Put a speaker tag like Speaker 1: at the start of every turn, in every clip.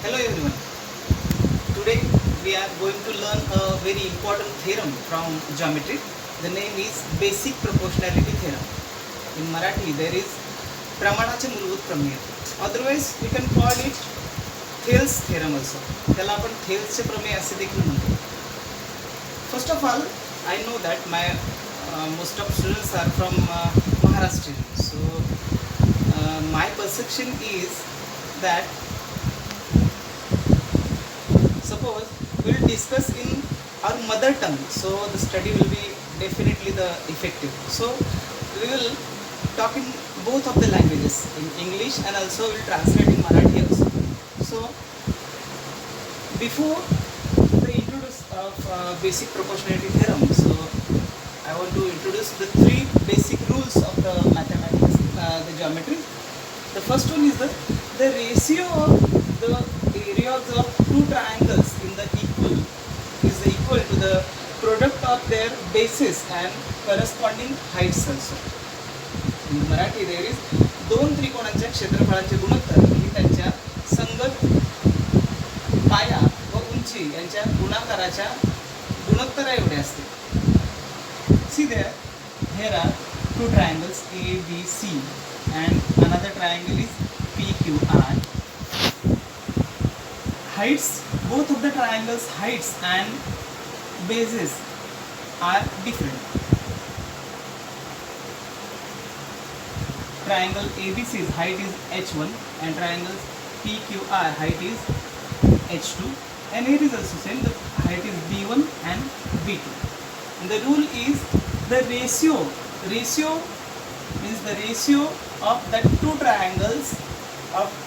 Speaker 1: Hello everyone. Today we are going to learn a very important theorem from geometry. The name is basic proportionality theorem. In Marathi there is प्रमाणाचे मूलभूत प्रमेय. Otherwise we can call it Thales theorem also. त्याला आपण थेल्सचे प्रमेय असे देखील म्हणतो. First of all, I know that most of students are from Maharashtra. So my perception is that suppose we will discuss in our mother tongue, so the study will be definitely the effective. So we will talk in both of the languages, in English and also we will translate in Marathi also. So before the introduce of basic proportionality theorem, so I want to introduce the three basic rules of the mathematics, the geometry. The first one is the ratio of the areas of two triangles in the equal is equal to the product of their bases and corresponding heights also. In Marathi there is दोन त्रिकोणांच्या क्षेत्रफळांचे गुणोत्तर ही त्यांच्या संगत पाया व उंची यांच्या गुणाकाराच्या गुणोत्तरा एवढे असते. See there, here are two triangles A, B, C and another triangle is PQR. Heights, both of the triangles heights and bases are different. Triangle ABC's height is H1 and triangle PQR height is H2, and here is also same, the height is B1 and B2. And the rule is the ratio means the ratio of the two triangles of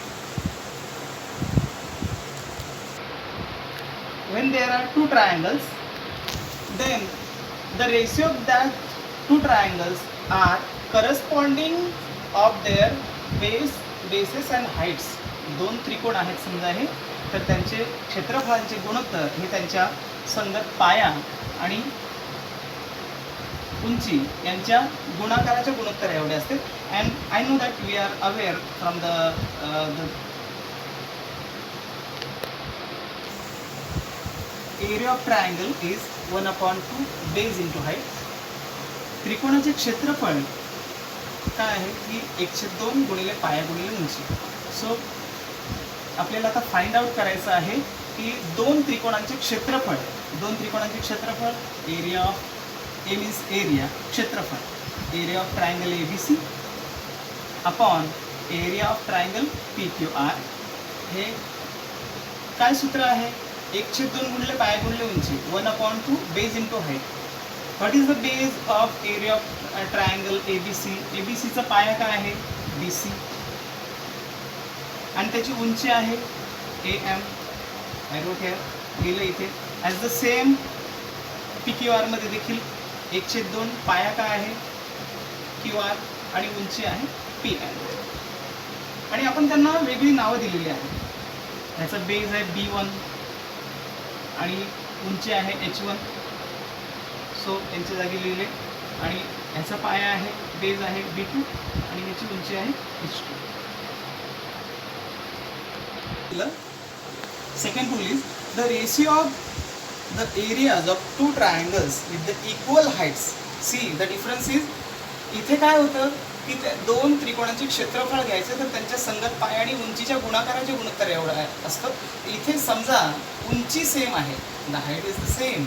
Speaker 1: when there are two triangles, then the ratio of that two triangles are corresponding of their bases and heights. दोन त्रिकोण आहेत समजा हे, तर त्यांचे क्षेत्रफळांचे गुणोत्तर हे त्यांच्या संगत पाया आणि उंची यांच्या गुणाकाराच्या गुणोत्तर एवढे असते. And I know that we are aware from the area of triangle is 1/2 base into height. त्रिकोणाचे क्षेत्रफळ काय आहे की 1/2 गुणिले पाया गुणिले उंची. सो आपल्याला आता फाइंड आउट करायचं आहे की दोन त्रिकोणांचे क्षेत्रफळ area of A means area, क्षेत्रफळ area of triangle ABC upon area of triangle PQR. हे काय सूत्र आहे? 1/2 गुणिले पाया गुणिले उंची 1/2 base into height. What is the base of area of triangle ABC? ABCचा पाया काय आहे? BC आणि त्याची उंची आहे AM. आय रोट हिअर, लिहिलं इथे. ॲज द सेम PQR मध्ये देखील 1/2 पाया काय आहे? QR आणि उंची आहे PM. आणि आपण त्यांना वेगळी नावं दिलेली आहेत. ह्याचा बेस आहे B1 आणि उंची आहे H1. सो यांच्या जागी लिहिले. आणि ह्याचा पाया आहे, बेस आहे B2 आणि ह्याची उंची आहे H2. Second rule is the ratio of the areas of two triangles with the equal heights. See the difference is, इथे काय होतं की दोन त्रिकोणांचे क्षेत्रफळ घ्यायचे तर त्यांच्या संगत पाया आणि उंचीच्या गुणाकाराचे गुणोत्तर एवढं असतं. इथे समजा उंची सेम आहे, the height is the same,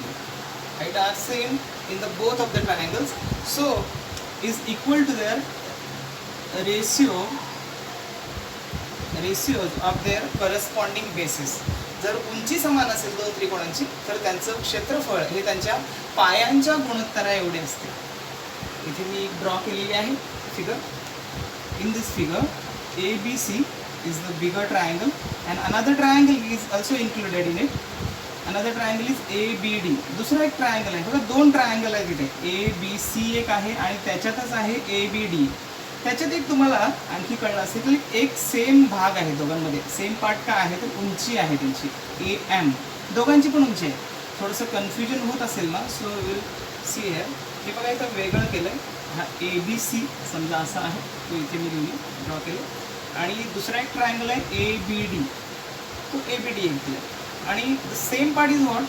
Speaker 1: height are same in the both of the triangles, so is equal to their ratios of their corresponding bases. जर उंची समान असेल दोन त्रिकोणांची तर त्यांचं क्षेत्रफळ हे त्यांच्या पायांच्या गुणोत्तरा एवढे असते. इथे मी ड्रॉ केलेली आहे figure. In this figure, ABC is the bigger triangle and another triangle is also included in it. Another triangle is ABD. दुसरा एक ट्रायंगल आहे बघा, दोन ट्रायंगल आहे तिथे. ABC एक आहे आणि त्याच्यातच आहे ABD. त्याच्यात एक तुम्हाला आणखी कळलं असेल की एक सेम भाग आहे दोघांमध्ये. सेम पार्ट काय आहे तर उंची आहे त्यांची AM. दोघांची पण उंची आहे. थोडंसं कन्फ्युजन होत असेल ना, सो विल सी हिअर. हे बघा इथं वेगळं केलं आहे. हा ABC समजा असा आहे, तो इथे मी ड्रॉ केलं. आणि दुसरा एक ट्रायंगल आहे ABD. तो ABD येईल क्लिअर. आणि same part is what,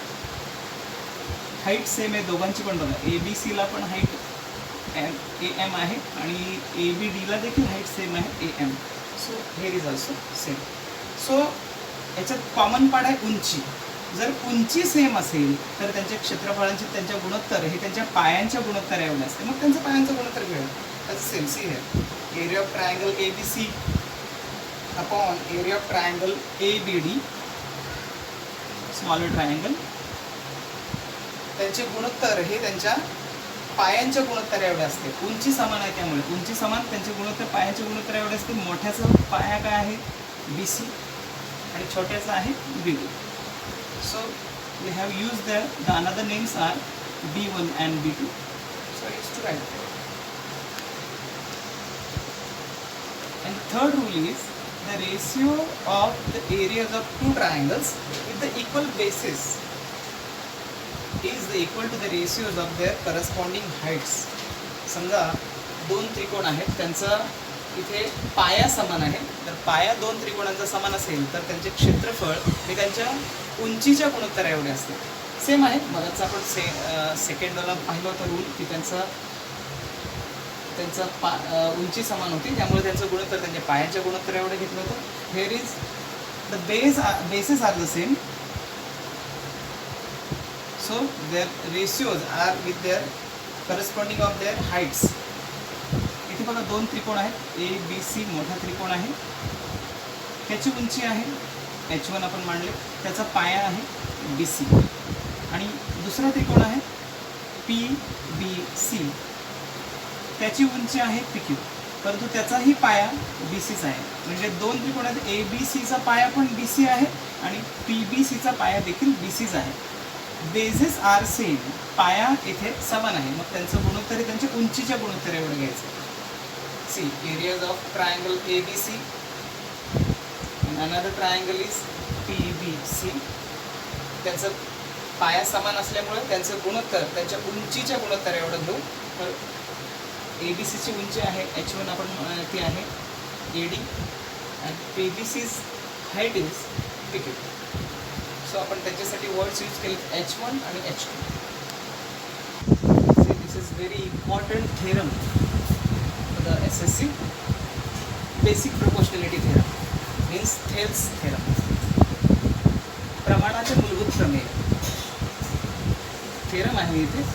Speaker 1: height same आहे दोघांची पण बघा. ABCला पण हाईट AM आहे आणि ABDला देखील हाईट सेम आहे AM. So hair is also same. So याच्यात कॉमन पार्ट आहे उंची. जर उंची सेम असेल तर त्यांच्या क्षेत्रफळांचे त्यांच्या गुणोत्तर हे त्यांच्या पायांच्या गुणोत्तर एवढे असते. मग त्यांचं पायांचं गुणोत्तर मिळेल. त्याचं same see here area of triangle ABC upon area of triangle ABD smaller triangle, त्यांचे गुणोत्तर हे त्यांच्या पायांच्या गुणोत्तर एवढे असते. उंची समान आहे त्यामुळे उंची समान, त्यांचे गुणोत्तर पायांचे गुणोत्तर एवढे असते. मोठ्याचा पाया काय आहे BC आणि छोट्याचा आहे BD. So we have use the another names are B1 and B2. So it's to write. And third rule is the ratio of the areas of two triangles with the equal bases is equal to the ratios of their corresponding heights. समजा दोन त्रिकोण आहेत, त्यांचा इथे पाया समान आहे. तर पाया दोन त्रिकोणांचा समान असेल तर त्यांचे क्षेत्रफळ हे त्यांच्या उंचीच्या गुणोत्तरा एवढे असते. सेम आहे. मगाच आपण सेकंडला पाहिलं होतं रूल की त्यांचं उंची समान होती त्यामुळे त्यांचं गुणोत्तर त्यांच्या पायाच्या गुणोत्तर एवढं घेतलं होतं. Hair is the bases are the same. So their ratios are with their corresponding of their heights. इथे बघा दोन त्रिकोण आहेत. ABC मोठा त्रिकोण आहे, त्याची उंची आहे H1 आपण मांडले, त्याचा पाया आहे BC. आणि दुसरा त्रिकोण आहे PBC, त्याची उंची आहे PQ, परंतु त्याचाही पाया BCच आहे. म्हणजे दोन त्रिकोणात ABCचा पाया पण BC आहे आणि PBCचा पाया देखील BCच आहे. बेसेस आर सेम, पाया इथे समान आहे. मग त्यांचं गुणोत्तर हे त्यांच्या उंचीच्या गुणोत्तर एवढं घ्यायचं. See areas of triangle ABC and another triangle is PBC. त्यांचं पाया समान असल्यामुळे त्यांचं गुणोत्तर त्यांच्या उंचीच्या गुणोत्तर एवढं घेऊ. तर ABCची उंची आहे H1 आपण ती आहे AD and PBC's height is PQ. So आपण त्याच्यासाठी वर्ड्स यूज केले H1 आणि H2. This is very important theorem for the SSC. Basic proportionality theorem means Thales theorem. प्रमाणाचे मूलभूत प्रमेय थेरम आहे इथे.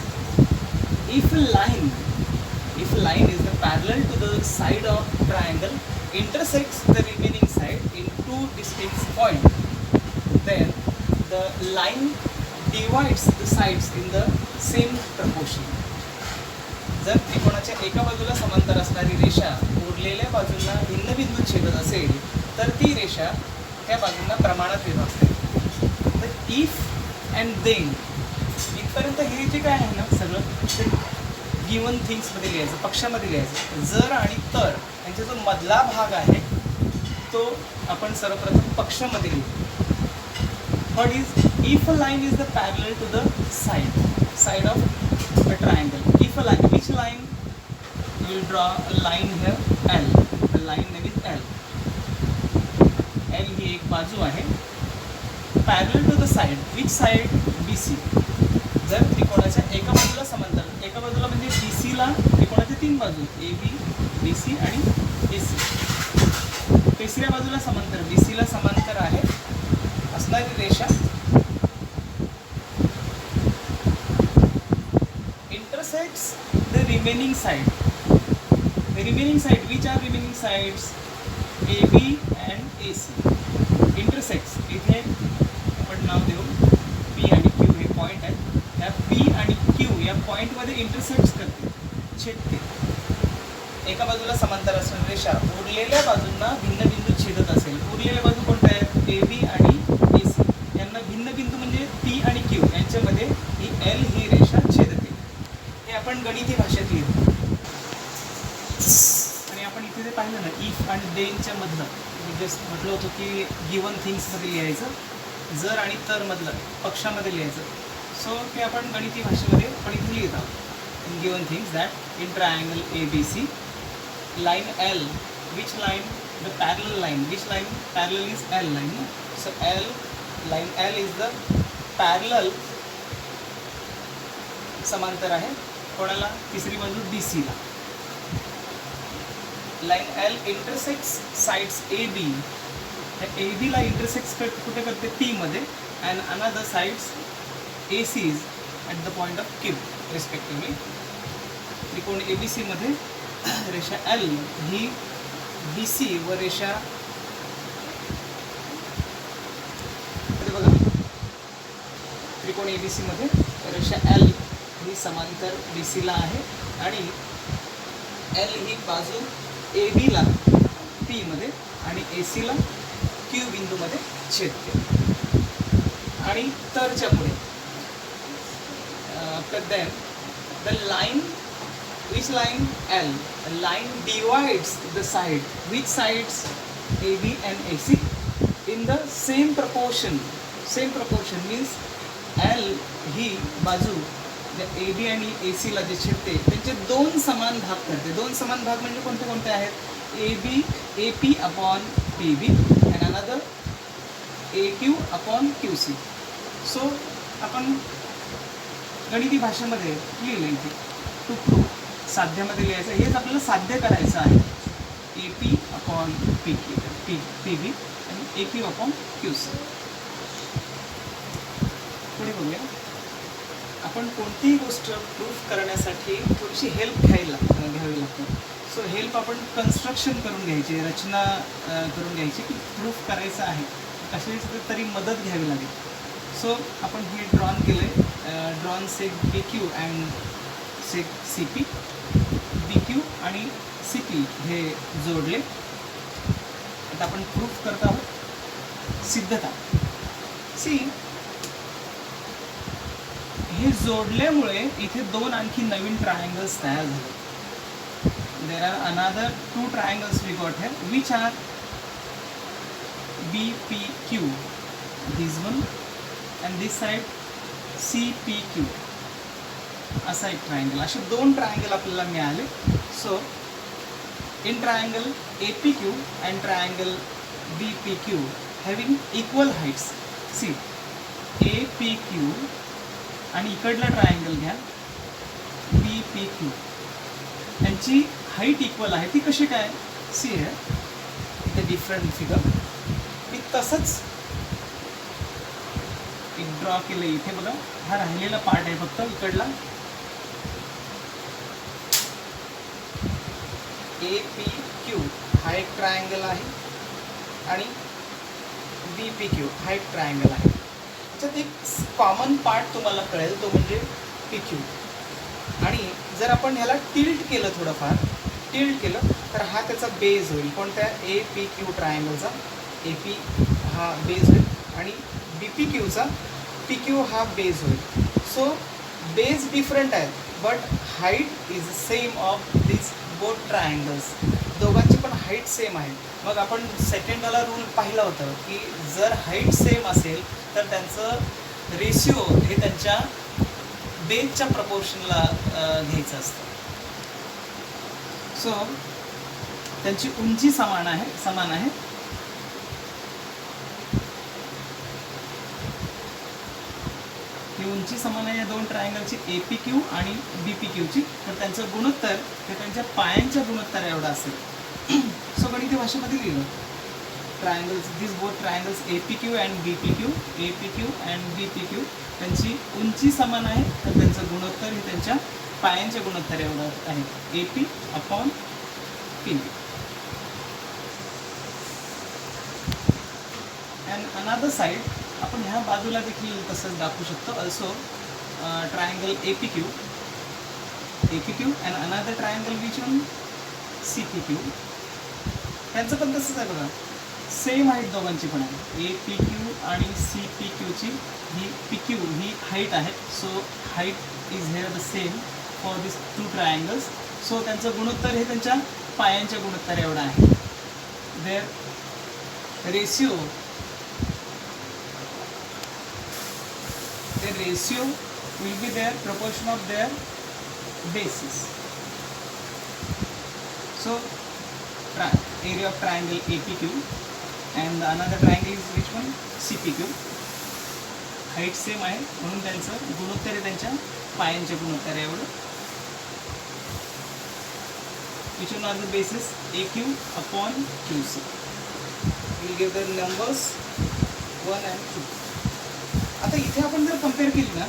Speaker 1: If line is the parallel to the side of triangle intersects the remaining side in two distinct points, then the line divides the sides in the same proportion. जर त्रिकोणाच्या एका बाजूला समांतर असणारी रेषा उरलेल्या बाजूंना भिन्न बिंदू छेदत असेल तर ती रेषा त्या बाजूंना प्रमाणात विभागते. तर इफ अँड देन इथपर्यंत हे जे काय आहे ना सगळं ते गिवन थिंग्समध्ये लिहायचं, पक्षामध्ये लिहायचं. जर आणि तर यांचा जो मधला भाग आहे तो आपण सर्वप्रथम पक्षामध्ये लिहू. What is if a line is the parallel to the side of a triangle? If a line, which line? You will draw a line here L. The line name is L. L ही एक बाजू आहे. Parallel to the side. Which side? BC. जर त्रिकोणाच्या एका बाजूला समांतर, एका बाजूला म्हणजे BCला त्रिकोणाच्या तीन बाजू AB, BC आणि AC. तिसऱ्या बाजूला समांतर BCला समांतर आहे असणारी रेषा intersects the remaining side. The remaining side, which are remaining sides? AB and AC. Intersects. इथे आपण नाव देऊ P आणि Q हे पॉईंट आहेत. या P आणि Q या पॉईंटमध्ये इंटरसेक्ट करते, छेदते. एका बाजूला समांतर असणारी रेषा उरलेल्या बाजूंना भिन्न बिंदू छेदत असेल. उरलेल्या बाजू कोणत्या आहेत? AB आणि AC. यांना भिन्न बिंदू म्हणजे P आणि Q यांच्यामध्ये ही L ही रेषा छेदते. हे आपण गणिती भाषेत लिहितो. आणि आपण इथे जे पाहिलं ना इफ आणि देनच्या मधलं जस्ट म्हटलं होतं की गिवन थिंग्समध्ये लिहायचं, जर आणि तर मधलं पक्षामध्ये लिहायचं. सो ते आपण गणिती भाषेमध्ये आपण इथे लिहित आहोत. In given things that in triangle ABC line L, which line? the parallel line. Which line? Parallel is L line. No? So L line L is the parallel, समांतर आहे कोणाला? तिसरी बाजू DC ला. Line L intersects sides AB. AB ला intersects कुठे करते? P मध्ये. And another sides ACs at the point of Q respectively. त्रिकोण ABC मध्ये रेषा L ही BC व रेषा बघा त्रिकोण ABC मध्ये रेषा L ही समांतर BC ला आहे आणि L ही बाजू AB ला P मध्ये आणि AC ला Q बिंदूमध्ये छेदते. आणि तरच्या पुढे then the line, which line? L. The line divides the side. Which sides? AB and AC in the same proportion. Same proportion means L ही बाजू AB आणि AC ला जे छेदते त्यांचे दोन समान भाग करते. दोन समान भाग म्हणजे कोणते कोणते आहेत? AP upon PB and another AQ upon QC. So आपण गणिती भाषेमध्ये लिहिलं इथे टू प्रूव्ह, साध्यामध्ये लिहायचं. हेच आपल्याला साध्य करायचं आहे. AP upon PB आणि AQ upon QC. पुढे बघूया. आपण कोणतीही गोष्ट प्रूफ करण्यासाठी थोडीशी हेल्प घ्यावी लागते. सो हेल्प आपण कन्स्ट्रक्शन करून घ्यायची, रचना करून घ्यायची की प्रूफ करायचं आहे, कशाची तरी मदत घ्यावी लागेल. सो आपण हे ड्रॉन केलं आहे. Drawn seg BQ and seg CP. BQ आणि CP हे जोडले. आता आपण प्रूफ करत आहोत. सिद्धता. सी हे जोडल्यामुळे इथे दोन आणखी नवीन ट्रायंगल्स तयार झाले. There are another 2 triangles we got here which are BPQ. This one and this side CPQ. असा एक ट्रायंगल. असे दोन ट्रायंगल आपल्याला मिळाले. So in triangle APQ and triangle BPQ having equal heights. See APQ आणि इकडला ट्रायंगल घ्या BPQ, यांची हाईट इक्वल आहे. ती कशी काय? सी आहे इथे डिफरंट फिगर. मी तसंच एक ड्रॉ केलं इथे बघा. हा राहिलेला पार्ट आहे फक्त इकडला. APQ हा एक ट्रायंगल आहे आणि BPQ हा एक ट्रायंगल आहे. त्याच्यात एक कॉमन पार्ट तुम्हाला कळेल, तो म्हणजे PQ. आणि जर आपण ह्याला टिल्ट केलं, थोडंफार टिल्ट केलं तर हा त्याचा बेज होईल. कोणत्या? APQ ट्रायंगलचा AP हा बेज होईल आणि BPQचा PQ हा बेज होईल. सो बेज डिफरंट आहेत but height is same of this both triangles. दोघांची पण हाईट सेम आहे. मग आपण सेकंडवाला रूल पाहिला होता की जर हाईट सेम असेल तर त्यांचं रेशिओ हे त्यांच्या बेजच्या प्रपोर्शनला घ्यायचं असतं. सो त्यांची उंची समान आहे. ही उंची समान आहे या दोन ट्रायंगलची, APQ आणि BPQची. तर त्यांचं गुणोत्तर हे त्यांच्या पायांच्या गुणोत्तर एवढं असेल. सो गणिती भाषेमध्ये लिहिलं triangles, this both triangles APQ and BPQ त्यांची उंची समान आहे. तर त्यांचं गुणोत्तर हे त्यांच्या पायांच्या गुणोत्तर एवढं आहे. AP upon PB. And another side आपण ह्या बाजूला देखील तसंच दाखवू शकतो. Also triangle APQ and another triangle which one CPQ. त्यांचं पण तसंच आहे बघा. सेम हाईट दोघांची पण आहे. APQ आणि CPQची ही PQ ही हाईट आहे. So height is here the same for this 2 triangles. So त्यांचं गुणोत्तर हे त्यांच्या पायांच्या गुणोत्तर एवढं आहे. Their ratio will be their proportion of their bases. So area of triangle APQ and another triangle is which one? CPQ. Height same आहे म्हणून त्यांचं गुणोत्तर आहे त्यांच्या पायांचे गुणोत्तर आहे एवढं. Which one are the bases? AQ upon QC. We'll give the numbers 1 and 2. आता इथे आपण जर कम्पेअर केली ना,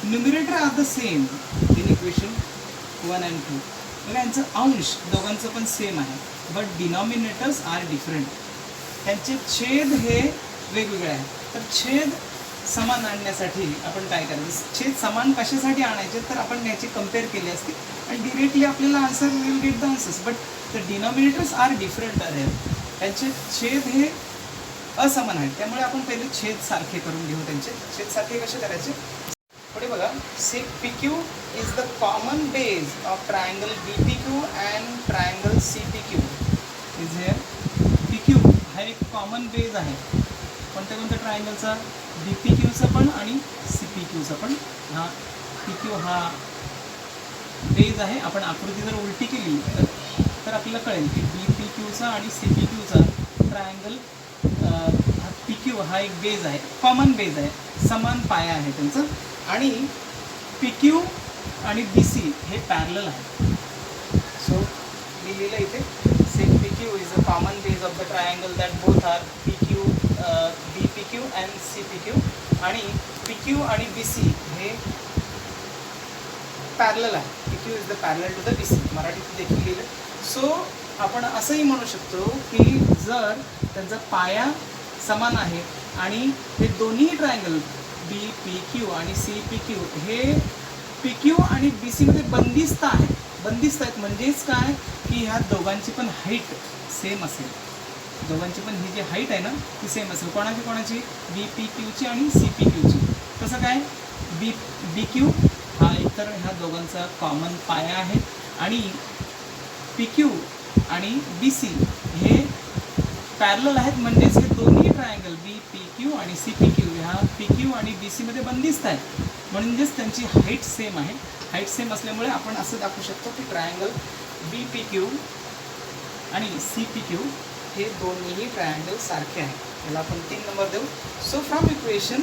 Speaker 1: numerator are the same in equation 1 and 2. बघा यांचं अंश दोघांचं पण सेम आहे, बट डिनॉमिनेटर्स आर डिफरंट. त्यांचे छेद हे वेगवेगळे आहेत. तर छेद समान आणण्यासाठी आपण काय करायचं, छेद समान कशासाठी आणायचे तर आपण याची कम्पेअर केली असते आणि डिरेक्टली आपल्याला answer will get the answers. But the denominators are different आहे, त्यांचे छेद हे असमान आहेत. त्यामुळे आपण पहिले छेद सारखे करून घेऊ. त्यांचे छेद सारखे कसे करायचे पुढे बघा. CPQ is the common base of triangle BPQ and triangle CPQ. Is here PQ हा एक कॉमन बेस आहे. कोणत्या कोणत्या ट्रायंगलचा? BPQचा पण आणि CPQचा पण. हा PQ हा बेस आहे. आपण आकृती जर उलटी केली तर आपल्याला कळेल की BPQचा आणि CPQचा ट्रायंगल हा PQ हा एक बेस आहे, कॉमन बेस आहे, समान पाया आहे त्यांचं. आणि PQ आणि BC हे पॅरलल आहे. सो मी लिहिलं इथे same PQ is a common base of the triangle that both are PQ BPQ and CPQ. आणि PQ आणि BC हे पॅरलल आहे. PQ is the parallel to the BC. मराठीत देखील लिहिलं. सो आपण असंही म्हणू शकतो की जर त्यांचा पाया समान आहे आणि हे दोन्ही ट्रायंगल BPQ आणि CPQ हे PQ आणि BC मध्ये बंदिस्त आहेत. बंदिस्त आहेत म्हणजेच काय की ह्या दोघांची पण हाईट सेम असेल. दोघांची पण ही जी हाईट आहे ना ती सेम असेल. कोणाची? BPQची आणि CPQची. कसं काय? BQ हा एकतर ह्या दोघांचा कॉमन पाया आहे आणि PQ आणि BC हे पॅरलल आहेत म्हणजेच हे दोन्ही ट्रायंगल BPQ आणि CPQ ह्या PQ आणि BC मध्ये बंदिस्त आहेत. म्हणजेच त्यांची हाईट सेम आहे. हाईट सेम असल्यामुळे आपण असं दाखवू शकतो की ट्रायंगल BPQ आणि CPQ हे दोन्हीही ट्रायंगल सारखे आहेत. याला आपण 3 नंबर देऊ. सो फ्रॉम इक्वेशन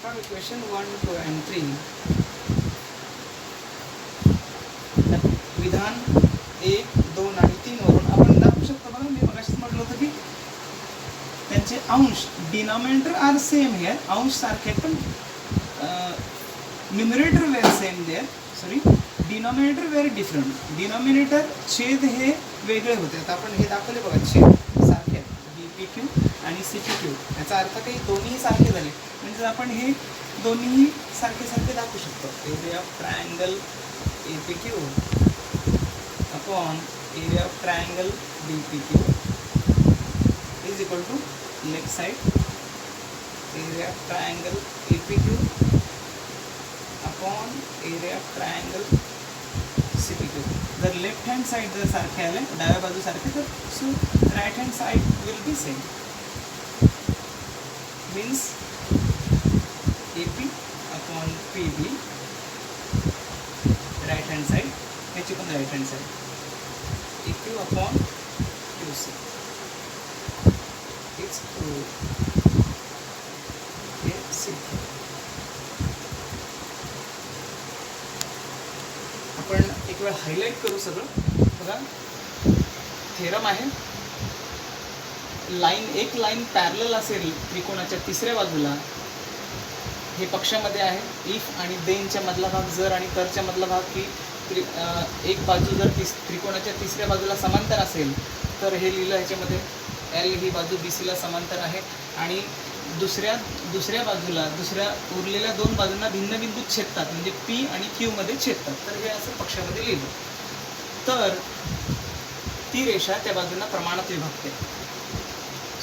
Speaker 1: 1, 2 and 3 विधान 1, 2 आणि 3 वरून आपण दाखवू शकतो. बघा मी मगाशीच म्हटलं होतं की त्यांचे अंश डिनॉमिनेटर आर सेम हिअर. अंश सारखे आहेत पण numerator were same there. Sorry denominator were different. Denominator छेद हे वेगळे होते. आता आपण हे दाखवले बघा छेद सारखे आहेत BPQ आणि CPQ. याचा अर्थ काही दोन्ही सारखे झाले म्हणजे आपण हे दोन्ही सारखे दाखवू शकतो. Area of triangle APQ upon area of triangle BPQ is equal to left side area of triangle APQ upon area of triangle CPQ. जर लेफ्ट हँड साईड जर सारखे आले डाव्या बाजू सारखे तर so right hand side will be same. Means AP upon PB right hand side, याची पण right hand side AQ upon QC. It's true. हे सिद्ध. आपण एक वेळ हायलाईट करू सगळं. बघा थेरम आहे. एक लाईन पॅरलल असेल त्रिकोणाच्या तिसऱ्या बाजूला हे पक्षामध्ये आहे. इफ आणि देनच्या मधला भाग जर आणि तरच्या मधला भाग की एक बाजू जर त्रिकोणाच्या तिसऱ्या बाजूला समांतर असेल तर हे लिहिलं ह्याच्यामध्ये L ही बाजू BCला समांतर आहे आणि दुसऱ्या बाजूला दुसऱ्या उरलेल्या 2 बाजूंना भिन्न बिंदू छेदतात म्हणजे P आणि Q मध्ये छेदतात. तर हे असं पक्षामध्ये लिहिलं तर ती रेषा त्या बाजूंना प्रमाणात विभागते.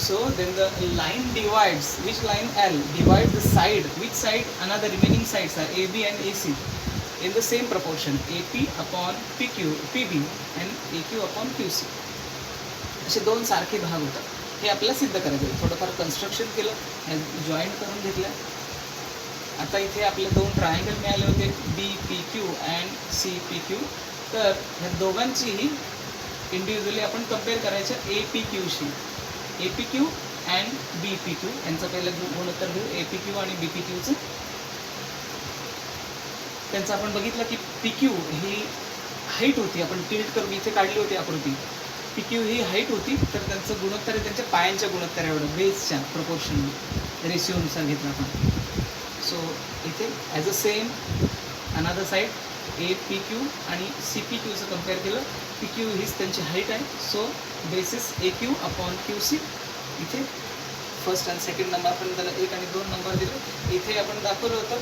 Speaker 1: So then the line divides, which line L divides the side, which side another remaining sides are AB and AC in the same proportion, AP upon PB and AQ upon QC. असे 2 सारखे भाग होतात. हे आपल्याला सिद्ध करायचं आहे. थोडंफार कन्स्ट्रक्शन केलं, जॉईंट करून घेतलं. आता इथे आपले 2 ट्रायंगल मिळाले होते BPQ अँड CPQ. तर ह्या दोघांचीही इंडिव्हिज्युअली आपण कम्पेअर करायचं ए पी क्यूशी. A P Q and B P Q यांचं पहिलं गुणोत्तर घेऊ. ए पी क्यू आणि बी पी क्यूचं त्यांचं आपण बघितलं की पी क्यू ही हाईट होती, आपण टिल्ट करून इथे काढली होती आकृती. पी क्यू ही हाईट होती, तर त्यांचं गुणोत्तर आहे त्यांच्या पायांच्या गुणोत्तर एवढं बेसच्या प्रोपोर्शन रेशिओनुसार घेतलं आपण. सो इथे ॲज अ सेम अनादर साईड ए पी क्यू आणि सी पी क्यूचं कम्पेअर केलं. पी क्यू हीच त्यांची हाईट आहे, सो बेसिस ए क्यू अपॉन क्यू सी. इथे फर्स्ट आणि सेकंड नंबर आपण त्याला 1 आणि 2 नंबर दिले. इथे आपण दाखवलं होतं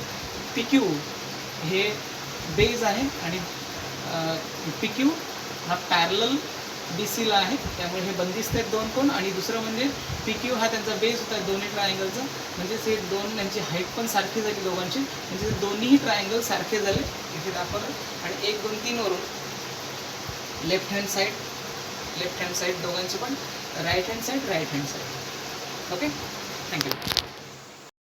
Speaker 1: पी क्यू हे बेस आहे आणि पी क्यू हा पॅरलल बी सीला आहे, त्यामुळे हे बंदिस्त आहेत दोन कोण. आणि दुसरं म्हणजे पी क्यू हा त्यांचा बेस होता दोन्ही ट्रायंगलचा, म्हणजेच हे दोन यांची हाईट पण सारखी झाली दोघांची, म्हणजे दोन्हीही ट्रायंगल सारखे झाले इथे दाखवलं. आणि 1, 2, 3 वरून लेफ्ट हँड साईड दोघांची पण, right hand side. Okay, thank you.